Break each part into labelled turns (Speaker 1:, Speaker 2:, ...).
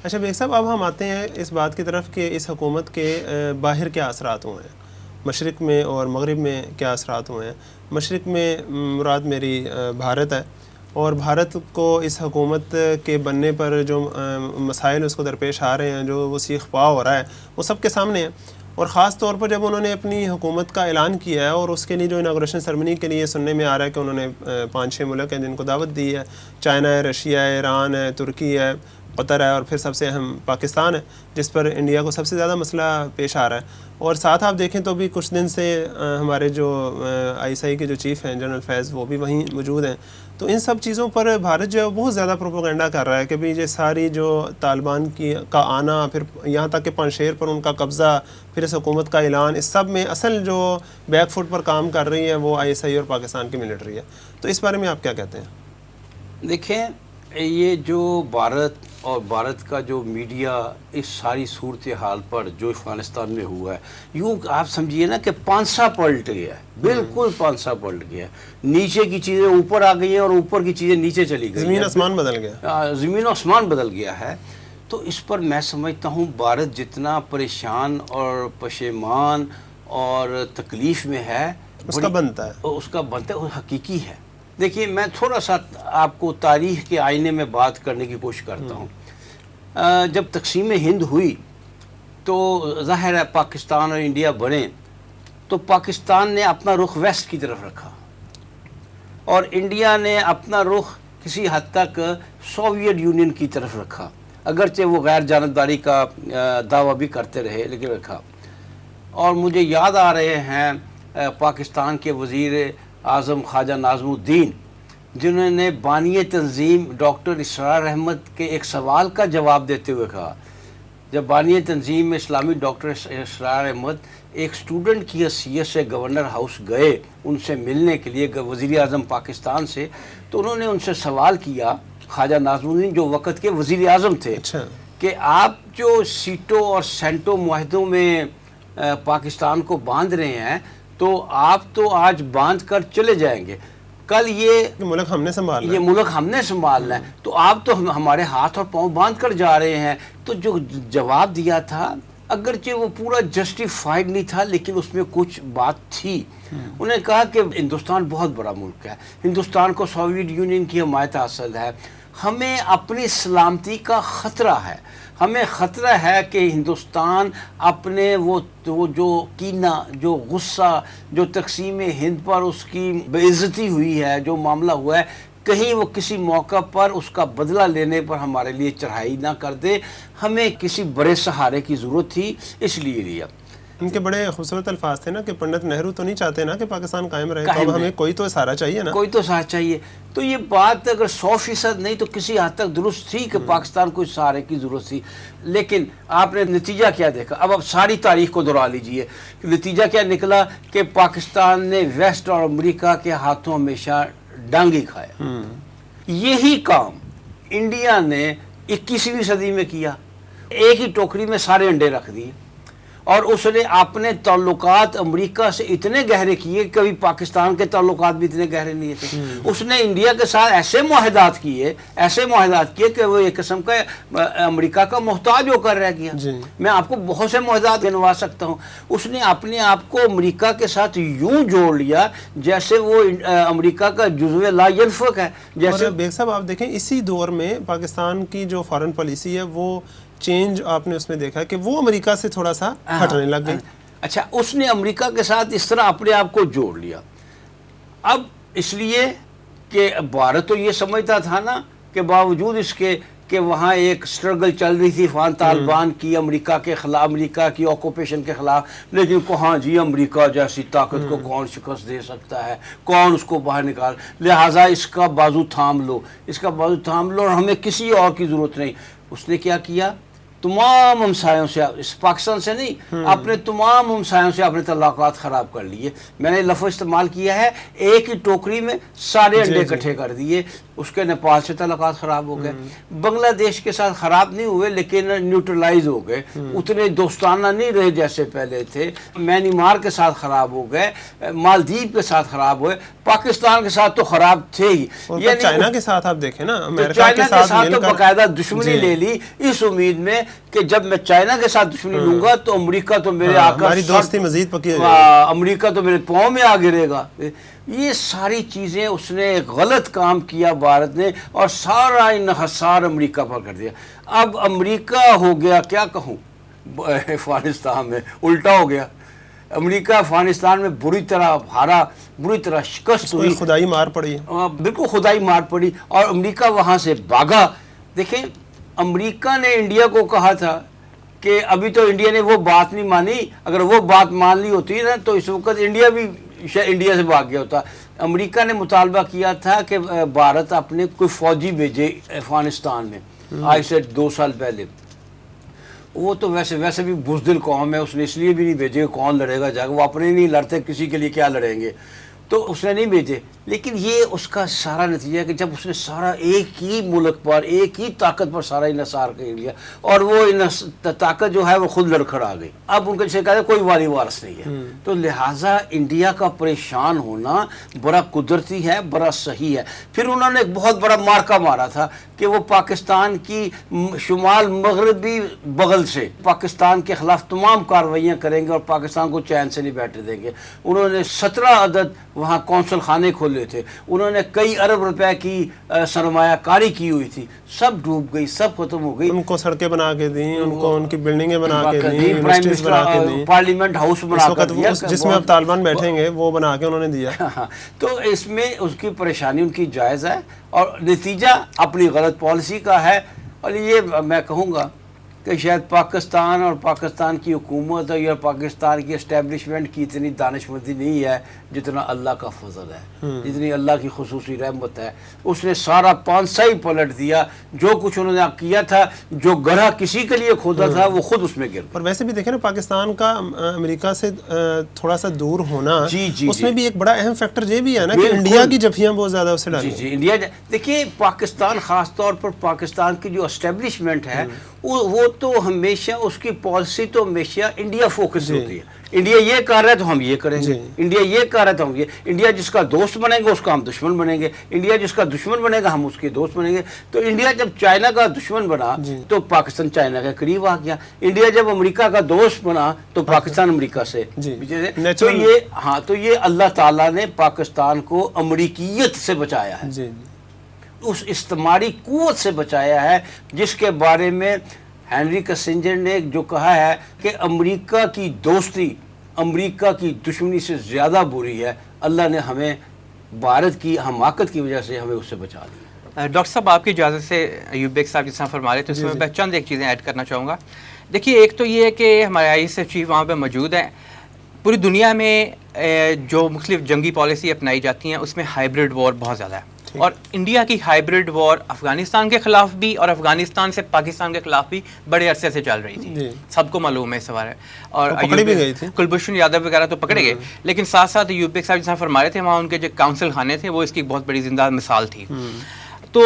Speaker 1: اچھا بیگ صاحب، اب ہم آتے ہیں اس بات کی طرف کہ اس حکومت کے باہر کیا اثرات ہوئے ہیں، مشرق میں اور مغرب میں کیا اثرات ہوئے ہیں. مشرق میں مراد میری بھارت ہے، اور بھارت کو اس حکومت کے بننے پر جو مسائل اس کو درپیش آ رہے ہیں، جو وہ سیخ پا ہو رہا ہے، وہ سب کے سامنے ہے. اور خاص طور پر جب انہوں نے اپنی حکومت کا اعلان کیا ہے، اور اس کے لیے جو اناگوریشن سرمنی کے لیے سننے میں آ رہا ہے کہ انہوں نے 5-6 ملک ہیں جن کو دعوت دی ہے، چائنا ہے، رشیا ہے، ایران ہے، ترکی ہے، قطر ہے، اور پھر سب سے اہم پاکستان ہے جس پر انڈیا کو سب سے زیادہ مسئلہ پیش آ رہا ہے. اور ساتھ آپ دیکھیں تو بھی کچھ دن سے ہمارے جو ISI کے جو چیف ہیں جنرل فیض، وہ بھی وہیں موجود ہیں. تو ان سب چیزوں پر بھارت جو ہے بہت زیادہ پروپیگنڈا کر رہا ہے کہ بھی یہ ساری جو طالبان کا آنا، پھر یہاں تک کہ پنشیر پر ان کا قبضہ، پھر اس حکومت کا اعلان، اس سب میں اصل جو بیک فٹ پر کام کر رہی ہے وہ ISI اور پاکستان کی ملٹری ہے. تو اس بارے میں آپ کیا کہتے ہیں؟
Speaker 2: دیکھیں، یہ جو بھارت اور بھارت کا جو میڈیا اس ساری صورتحال پر جو افغانستان میں ہوا ہے، یوں آپ سمجھیے نا کہ پانسا پلٹ گیا ہے، بالکل پانسا پلٹ گیا ہے. نیچے کی چیزیں اوپر آ گئی ہیں اور اوپر کی چیزیں نیچے چلی گئی ہیں.
Speaker 1: زمین آسمان بدل گیا.
Speaker 2: زمین و آسمان بدل گیا ہے. تو اس پر میں سمجھتا ہوں بھارت جتنا پریشان اور پشیمان اور تکلیف میں ہے،
Speaker 1: اس کا بنتا ہے،
Speaker 2: وہ حقیقی ہے. دیکھیے، میں تھوڑا سا آپ کو تاریخ کے آئینے میں بات کرنے کی کوشش کرتا ہوں. جب تقسیم ہند ہوئی تو ظاہر ہے پاکستان اور انڈیا بنے، تو پاکستان نے اپنا رخ ویسٹ کی طرف رکھا اور انڈیا نے اپنا رخ کسی حد تک سوویت یونین کی طرف رکھا، اگرچہ وہ غیر جانبداری کا دعویٰ بھی کرتے رہے لیکن رکھا. اور مجھے یاد آ رہے ہیں پاکستان کے وزیر اعظم خواجہ ناظم الدین، جنہوں نے بانی تنظیم ڈاکٹر اسرار احمد کے ایک سوال کا جواب دیتے ہوئے کہا، جب بانی تنظیم اسلامی ڈاکٹر اسرار احمد ایک اسٹوڈنٹ کی حیثیت سے گورنر ہاؤس گئے ان سے ملنے کے لیے وزیر اعظم پاکستان سے، تو انہوں نے ان سے سوال کیا، خواجہ ناظم الدین جو وقت کے وزیر اعظم تھے، کہ آپ جو سیٹوں اور سینٹوں معاہدوں میں پاکستان کو باندھ رہے ہیں، تو آپ تو آج باندھ کر چلے جائیں گے، کل یہ
Speaker 1: ملک ہم نے سنبھالنا ہے،
Speaker 2: یہ ملک ہم نے سنبھالنا ہے، تو آپ تو ہمارے ہاتھ اور پاؤں باندھ کر جا رہے ہیں. تو جو جواب دیا تھا، اگرچہ وہ پورا جسٹیفائڈ نہیں تھا لیکن اس میں کچھ بات تھی. انہوں نے کہا کہ ہندوستان بہت بڑا ملک ہے، ہندوستان کو سوویت یونین کی حمایت حاصل ہے، ہمیں اپنی سلامتی کا خطرہ ہے، ہمیں خطرہ ہے کہ ہندوستان اپنے وہ جو کینہ، جو غصہ، جو تقسیم ہند پر اس کی بے عزتی ہوئی ہے، جو معاملہ ہوا ہے، کہیں وہ کسی موقع پر اس کا بدلہ لینے پر ہمارے لیے چڑھائی نہ کر دے. ہمیں کسی بڑے سہارے کی ضرورت تھی، اس لیے لیا.
Speaker 1: ان کے بڑے خوبصورت الفاظ تھے نا کہ پنڈت نہرو تو نہیں چاہتے نا کہ پاکستان قائم رہے، تو اب ہمیں کوئی تو سہارا چاہیے نا،
Speaker 2: کوئی تو سہارا چاہیے. تو یہ بات اگر 100% نہیں تو کسی حد تک درست تھی کہ پاکستان کو سہارے کی ضرورت تھی. لیکن آپ نے نتیجہ کیا دیکھا؟ اب ساری تاریخ کو دہرا لیجئے. نتیجہ کیا نکلا کہ پاکستان نے ویسٹ اور امریکہ کے ہاتھوں ہمیشہ ڈانگی کھایا. یہی کام انڈیا نے 21ویں صدی میں کیا، ایک ہی ٹوکری میں سارے انڈے رکھ دیے، اور اس نے اپنے تعلقات امریکہ سے اتنے گہرے کیے کہ کبھی پاکستان کے تعلقات بھی اتنے گہرے نہیں تھے. اس نے انڈیا کے ساتھ ایسے معاہدات کیے کہ وہ ایک قسم کا امریکہ کا محتاج ہو کر رہ گیا. میں آپ کو بہت سے معاہدات گنوا سکتا ہوں. اس نے اپنے آپ کو امریکہ کے ساتھ یوں جوڑ لیا جیسے وہ امریکہ کا جزو لا ینفک ہے. جیسے
Speaker 1: بیگ صاحب آپ دیکھیں اسی دور میں پاکستان کی جو فارن پالیسی ہے وہ چینج آپ نے اس میں دیکھا کہ وہ امریکہ سے تھوڑا سا ہٹنے لگ گئی.
Speaker 2: اچھا، اس نے امریکہ کے ساتھ اس طرح اپنے آپ کو جوڑ لیا. اب اس لیے کہ بھارت تو یہ سمجھتا تھا نا کہ باوجود اس کے کہ وہاں ایک سٹرگل چل رہی تھی افغان طالبان کی، امریکہ کے خلاف، امریکہ کی آکوپیشن کے خلاف، لیکن کہاں جی امریکہ جیسی طاقت کو کون شکست دے سکتا ہے، کون اس کو باہر نکال، لہٰذا اس کا بازو تھام لو اور ہمیں کسی اور کی ضرورت نہیں. اس نے کیا کیا؟ تمام ہمسایوں سے، اس پاکستان سے نہیں، اپنے تمام ہمسایوں سے اپنے تعلقات خراب کر لیے. میں نے لفظ استعمال کیا ہے، ایک ہی ٹوکری میں سارے انڈے اکٹھے کر دیے. اس کے نیپال سے تعلقات خراب ہو گئے، بنگلہ دیش کے ساتھ خراب نہیں ہوئے لیکن نیوٹرلائز ہو گئے، اتنے دوستانہ نہیں رہے جیسے پہلے تھے، میانمار کے ساتھ خراب ہو گئے، مالدیپ کے ساتھ خراب ہوئے، پاکستان کے ساتھ تو خراب تھے ہی،
Speaker 1: یعنی چائنا کے ساتھ آپ دیکھیں نا، امریکہ
Speaker 2: چائنا
Speaker 1: کے ساتھ
Speaker 2: تو باقاعدہ دشمنی لے لی اس امید میں کہ جب میں چائنا کے ساتھ دشمنی لوں گا تو امریکہ تو میرے
Speaker 1: ہماری دوستی مزید پکی ہو جائے گی،
Speaker 2: امریکہ تو میرے پاؤں میں آ گرے گا۔ یہ ساری چیزیں اس نے ایک غلط کام کیا بھارت نے، اور سارا انحصار امریکہ پر کر دیا۔ اب امریکہ ہو گیا کیا کہوں افغانستان میں، الٹا ہو گیا، امریکہ افغانستان میں بری طرح ہارا، بری طرح شکست ہوئی،
Speaker 1: خدائی مار پڑی،
Speaker 2: بالکل خدائی مار پڑی، اور امریکہ وہاں سے بھاگا۔ دیکھیں امریکہ نے انڈیا کو کہا تھا کہ ابھی تو انڈیا نے وہ بات نہیں مانی، اگر وہ بات مان لی ہوتی نا تو اس وقت انڈیا بھی انڈیا سے بھاگ گیا ہوتا۔ امریکہ نے مطالبہ کیا تھا کہ بھارت اپنے کوئی فوجی بھیجے افغانستان میں، آج سے 2 سال پہلے۔ وہ تو ویسے بھی بزدل قوم ہے، اس نے اس لیے بھی نہیں بھیجے کہ کون لڑے گا جا کے، وہ اپنے نہیں لڑتے، کسی کے لیے کیا لڑیں گے، تو اس نے نہیں بھیجے۔ لیکن یہ اس کا سارا نتیجہ ہے کہ جب اس نے سارا ایک ہی ملک پر، ایک ہی طاقت پر سارا انحصار کر لیا، اور وہ طاقت جو ہے وہ خود لڑکھڑ آ گئی، اب ان کے سے کہا کوئی والی وارث نہیں ہے، تو لہٰذا انڈیا کا پریشان ہونا بڑا قدرتی ہے، بڑا صحیح ہے۔ پھر انہوں نے ایک بہت بڑا مارکا مارا تھا کہ وہ پاکستان کی شمال مغربی بغل سے پاکستان کے خلاف تمام کارروائیاں کریں گے اور پاکستان کو چین سے نہیں بیٹھنے دیں گے۔ انہوں نے 17 عدد وہاں کونسل خانے کھولے تھے، انہوں نے کئی ارب روپے کی سرمایہ کاری کی ہوئی تھی، سب ڈوب گئی، سب ختم ہو گئی۔
Speaker 1: ان کو سڑکیں بنا کے دیں، ان کو ان کی بلڈنگیں بنا کے دیں،
Speaker 2: پرائم
Speaker 1: یونیورسٹیز بنا کے دیں،
Speaker 2: منسٹر پارلیمنٹ ہاؤس بنا کر دیا،
Speaker 1: جس میں اب طالبان بیٹھیں گے وہ بنا کے انہوں نے دیا۔
Speaker 2: تو اس میں اس کی پریشانی ان کی جائز ہے، اور نتیجہ اپنی غلط پالیسی کا ہے۔ اور یہ میں کہوں گا کہ شاید پاکستان اور پاکستان کی حکومت یا پاکستان کی اسٹیبلشمنٹ کی اتنی دانشمندی نہیں ہے جتنا اللہ کا فضل ہے، جتنی اللہ کی خصوصی رحمت ہے۔ اس نے سارا پانسا ہی پلٹ دیا، جو کچھ انہوں نے کیا تھا، جو گڑھا کسی کے لیے کھودا تھا وہ خود اس میں گر گیا۔
Speaker 1: اور ویسے بھی دیکھیں نا، پاکستان کا امریکہ سے تھوڑا سا دور ہونا، اس میں بھی ایک بڑا اہم فیکٹر یہ بھی ہے نا کہ انڈیا کی جفیاں بہت زیادہ اسے ڈالی۔
Speaker 2: جی انڈیا، دیکھیے پاکستان خاص طور پر پاکستان کی جو اسٹیبلشمنٹ ہے وہ تو ہمیشہ اس کی پالیسی تو ہمیشہ انڈیا فوکس ہوتی ہے۔ انڈیا یہ کر رہا ہے تو ہم یہ کریں گے، انڈیا یہ کر رہا ہے تو ہم یہ، انڈیا جس کا دوست بنیں گے اس کا ہم دشمن بنیں گے، انڈیا جس کا دشمن بنے گا ہم اس کے دوست بنیں گے۔ تو انڈیا جب چائنا کا دشمن بنا تو پاکستان چائنا کے قریب آ گیا، انڈیا جب امریکہ کا دوست بنا تو پاکستان امریکہ سے۔ تو یہ اللہ تعالیٰ نے پاکستان کو امریکیت سے بچایا ہے، اس استعماری قوت سے بچایا ہے، جس کے بارے میں ہینری کسنجر نے جو کہا ہے کہ امریکہ کی دوستی امریکہ کی دشمنی سے زیادہ بری ہے، اللہ نے ہمیں بھارت کی حماقت کی وجہ سے ہمیں اس سے بچا لیا۔
Speaker 3: ڈاکٹر صاحب آپ کی اجازت سے ایوب بیگ صاحب جس طرح فرما رہے تھے اس میں چند ایک چیزیں ایڈ کرنا چاہوں گا۔ دیکھیے ایک تو یہ ہے کہ ہمارے ISF چیف وہاں پہ موجود ہیں، پوری دنیا میں جو مختلف جنگی پالیسی اپنائی جاتی ہیں اس میں ہائبرڈ وار بہت زیادہ ہے، اور انڈیا کی ہائبرڈ وار افغانستان کے خلاف بھی اور افغانستان سے پاکستان کے خلاف بھی بڑے عرصے سے چل رہی تھی، سب کو معلوم ہے اس بارے۔ اور کلبھوشن یادو وغیرہ تو پکڑے گئے، لیکن ساتھ ساتھ ایوب بیگ صاحب جیسا فرما رہے تھے وہاں ان کے جو کاؤنسل خانے تھے وہ اس کی بہت بڑی زندہ مثال تھی۔ تو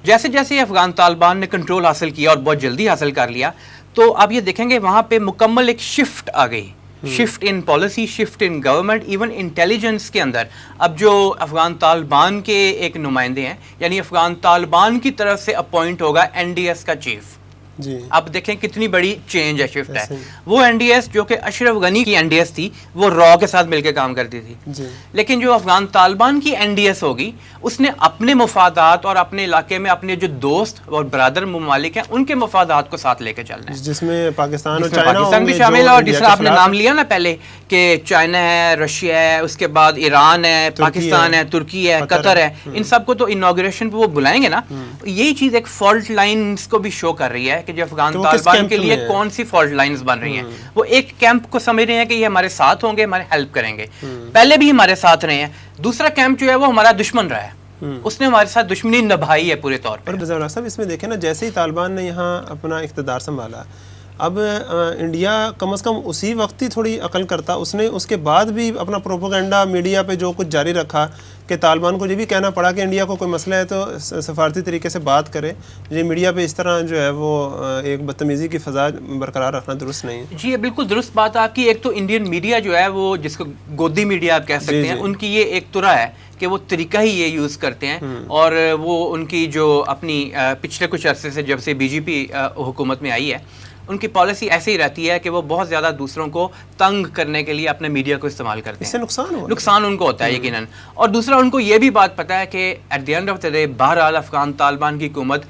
Speaker 3: جیسے جیسے افغان طالبان نے کنٹرول حاصل کیا اور بہت جلدی حاصل کر لیا، تو آپ یہ دیکھیں گے وہاں پہ مکمل ایک شفٹ آ گئی، shift in policy, shift in government, even intelligence کے اندر۔ اب جو افغان طالبان کے ایک نمائندے ہیں، یعنی افغان طالبان کی طرف سے اپوائنٹ ہوگا NDS کا چیف۔ اب دیکھیں کتنی بڑی چینج ہے، شفٹ ہے۔ وہ NDS جو کہ اشرف غنی کی NDS تھی وہ را کے ساتھ مل کے کام کرتی تھی، لیکن جو افغان طالبان کی NDS ہوگی اس نے اپنے مفادات اور اپنے علاقے میں اپنے جو دوست اور برادر ممالک ہیں ان کے مفادات کو ساتھ لے کے چلنا ہے،
Speaker 1: جس میں پاکستان
Speaker 3: بھی شامل ہے۔ اور جس طرح آپ نے نام لیا نا پہلے کہ چائنا ہے، رشیا ہے، اس کے بعد ایران ہے، پاکستان ہے، ترکی ہے، قطر ہے، ان سب کو تو انوگریشن پہ وہ بلائیں گے نا۔ یہی چیز ایک فالٹ لائنز کو بھی شو کر رہی ہے کہ جو افغان طالبان کے لیے کون سی فالٹ لائنز بن رہی ہیں، وہ ایک کیمپ کو سمجھ رہے ہیں کہ یہ ہمارے ساتھ ہوں گے، ہمارے ہیلپ کریں گے، پہلے بھی ہمارے ساتھ رہے ہیں۔ دوسرا کیمپ جو ہے وہ ہمارا دشمن رہا ہے، اس نے ہمارے ساتھ دشمنی نبھائی ہے پورے طور پر۔
Speaker 1: اور صاحب اس میں دیکھیں نا، جیسے ہی طالبان نے یہاں اپنا اقتدار سنبھالا، اب انڈیا کم از کم اسی وقت ہی تھوڑی عقل کرتا، اس نے اس کے بعد بھی اپنا پروپیگنڈا میڈیا پہ جو کچھ جاری رکھا کہ طالبان کو یہ بھی کہنا پڑا کہ انڈیا کو کوئی مسئلہ ہے تو سفارتی طریقے سے بات کرے. یہ میڈیا پہ اس طرح جو ہے وہ ایک بدتمیزی کی فضا برقرار رکھنا درست نہیں ہے.
Speaker 3: جی یہ بالکل درست بات آپ کی. ایک تو انڈین میڈیا جو ہے وہ جس کو گودی میڈیا آپ کہہ سکتے ہیں، ان کی یہ ایک طرح ہے کہ وہ طریقہ ہی یہ یوز کرتے ہیں، اور وہ ان کی جو اپنی پچھلے کچھ عرصے سے جب سے بی جے پی حکومت میں آئی ہے، ان کی پالیسی ایسے ہی رہتی ہے کہ وہ بہت زیادہ دوسروں کو تنگ کرنے کے لیے اپنے میڈیا کو استعمال کرتے ہیں.
Speaker 1: اس سے
Speaker 3: نقصان ان کو ہوتا ہے یقیناً. اور دوسرا ان کو یہ بھی بات پتہ ہے کہ at the end of the day بہرحال افغان طالبان کی حکومت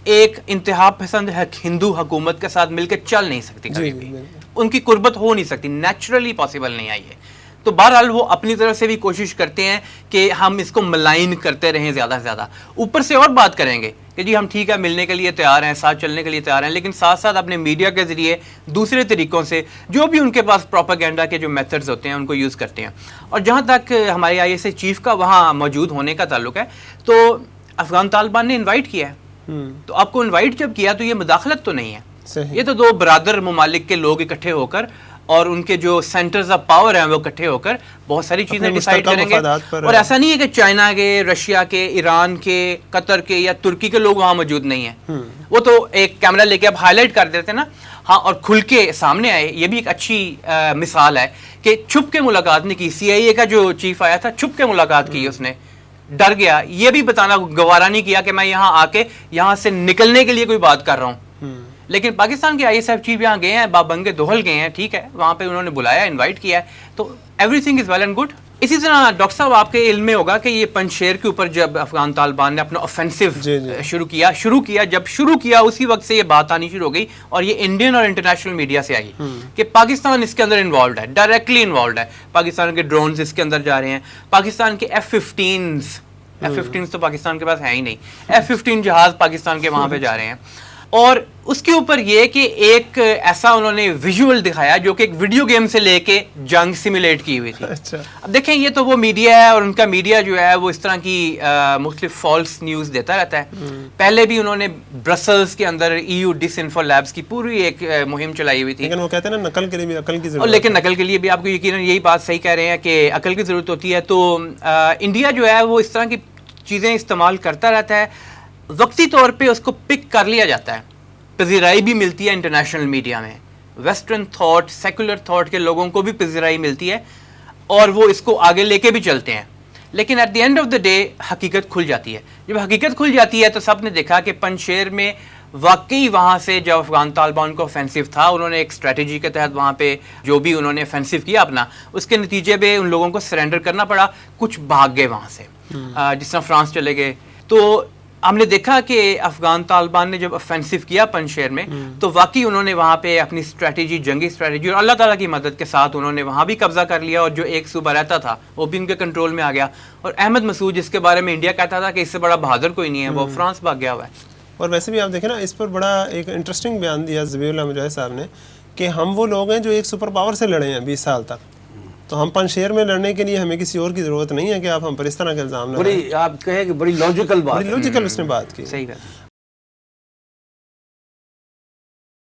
Speaker 3: ایک انتہا پسند ہندو حکومت کے ساتھ مل کے چل نہیں سکتی کبھی بھی. ان کی قربت ہو نہیں سکتی، نیچرلی پاسبل نہیں آئی ہے. تو بہرحال وہ اپنی طرف سے بھی کوشش کرتے ہیں کہ ہم اس کو ملائن کرتے رہیں زیادہ سے زیادہ. اوپر سے اور بات کریں گے کہ جی ہم ٹھیک ہے ملنے کے لیے تیار ہیں، ساتھ چلنے کے لیے تیار ہیں، لیکن ساتھ ساتھ اپنے میڈیا کے ذریعے دوسرے طریقوں سے جو بھی ان کے پاس پروپیگنڈا کے جو میتھڈز ہوتے ہیں ان کو یوز کرتے ہیں. اور جہاں تک ہمارے آئی ایس چیف کا وہاں موجود ہونے کا تعلق ہے، تو افغان طالبان نے انوائٹ کیا ہے. تو آپ کو انوائٹ جب کیا تو یہ مداخلت تو نہیں ہے، یہ تو دو برادر ممالک کے لوگ اکٹھے ہو کر اور ان کے جو سینٹرز آف پاور ہیں وہ اکٹھے ہو کر بہت ساری چیزیں ڈیسائیڈ کریں گے. اور ایسا نہیں ہے کہ چائنا کے، رشیا کے، ایران کے، قطر کے یا ترکی کے لوگ وہاں موجود نہیں ہیں. وہ تو ایک کیمرہ لے کے اب ہائی لائٹ کر دیتے نا، ہاں، اور کھل کے سامنے آئے. یہ بھی ایک اچھی مثال ہے کہ چھپ کے ملاقات نہیں کی. سی آئی اے کا جو چیف آیا تھا چھپ کے ملاقات کی، اس نے ڈر گیا، یہ بھی بتانا گوارا نہیں کیا کہ میں یہاں آ کے یہاں سے نکلنے کے لیے کوئی بات کر رہا ہوں. لیکن پاکستان کے آئی ایس ایف چیف یہاں گئے ہیں، بابنگے دوحل گئے ہیں، ٹھیک ہے، وہاں پہ انہوں نے بلایا، انوائٹ کیا ہے، تو everything is well and good. اسی طرح ڈاکٹر صاحب آپ کے علم میں ہوگا کہ یہ پنجشیر کے اوپر جب افغان طالبان نے اپنا آفینسو شروع کیا اسی وقت سے یہ بات آنی شروع ہو گئی، اور یہ انڈین اور انٹرنیشنل میڈیا سے آئی کہ پاکستان اس کے اندر انوالوڈ ہے، ڈائریکٹلی انوالوڈ ہے. پاکستان کے ڈرونز اس کے اندر جا رہے ہیں، پاکستان کے F-15s تو پاکستان کے پاس ہے ہی نہیں، F-15 جہاز پاکستان کے وہاں پہ جا رہے ہیں. اور اس کے اوپر یہ کہ ایک ایسا انہوں نے ویژول دکھایا جو کہ ایک ویڈیو گیم سے لے کے جنگ سیمولیٹ کی ہوئی تھی. اب دیکھیں یہ تو وہ میڈیا ہے، اور ان کا میڈیا جو ہے وہ اس طرح کی مختلف فالس نیوز دیتا رہتا ہے. پہلے بھی انہوں نے برسلز کے اندر EU ڈس انفو لیبس کی پوری ایک مہم چلائی ہوئی تھی.
Speaker 1: لیکن وہ کہتے ہیں نا نقل کے لیے بھی عقل کی ضرورت ہے.
Speaker 3: لیکن نقل کے لیے بھی آپ کو یقیناً یہی بات صحیح کہہ رہے ہیں کہ عقل کی ضرورت ہوتی ہے. تو انڈیا جو ہے وہ اس طرح کی چیزیں استعمال کرتا رہتا ہے، وقتی طور پہ اس کو پک کر لیا جاتا ہے، پذیرائی بھی ملتی ہے انٹرنیشنل میڈیا میں، ویسٹرن تھاٹ، سیکولر تھاٹ کے لوگوں کو بھی پذیرائی ملتی ہے، اور وہ اس کو آگے لے کے بھی چلتے ہیں. لیکن at the end of the day حقیقت کھل جاتی ہے. جب حقیقت کھل جاتی ہے تو سب نے دیکھا کہ پنجشیر میں واقعی وہاں سے جب افغان طالبان کو آفینسو تھا، انہوں نے ایک اسٹریٹجی کے تحت وہاں پہ جو بھی انہوں نے آفینسو کیا اپنا، اس کے نتیجے پہ ان لوگوں کو سرینڈر کرنا پڑا. کچھ بھاگ گئے وہاں سے، جس طرح فرانس چلے گئے. تو ہم نے دیکھا کہ افغان طالبان نے جب آفینسو کیا پنجشیر میں تو واقعی انہوں نے وہاں پہ اپنی اسٹریٹجی، جنگی اسٹریٹجی، اور اللہ تعالیٰ کی مدد کے ساتھ انہوں نے وہاں بھی قبضہ کر لیا، اور جو ایک صوبہ رہتا تھا وہ بھی ان کے کنٹرول میں آ گیا. اور احمد مسعود جس کے بارے میں انڈیا کہتا تھا کہ اس سے بڑا بہادر کوئی نہیں ہے، وہ فرانس بھاگ گیا ہوا ہے.
Speaker 1: اور ویسے بھی آپ دیکھیں نا، اس پر بڑا ایک انٹرسٹنگ بیان دیا ذبیح اللہ مجاہد صاحب نے کہ ہم وہ لوگ ہیں جو ایک سپر پاور سے لڑے ہیں 20 سال تک، تو ہم پنجشیر میں لڑنے کے لیے ہمیں کسی اور کی ضرورت نہیں ہے کہ آپ ہم پر اس طرح کے الزام لگائیں.
Speaker 2: آپ کہیں کہ بڑی لاجیکل بات،
Speaker 1: بڑی لاجیکل اس نے بات کی.
Speaker 3: صحیح بات.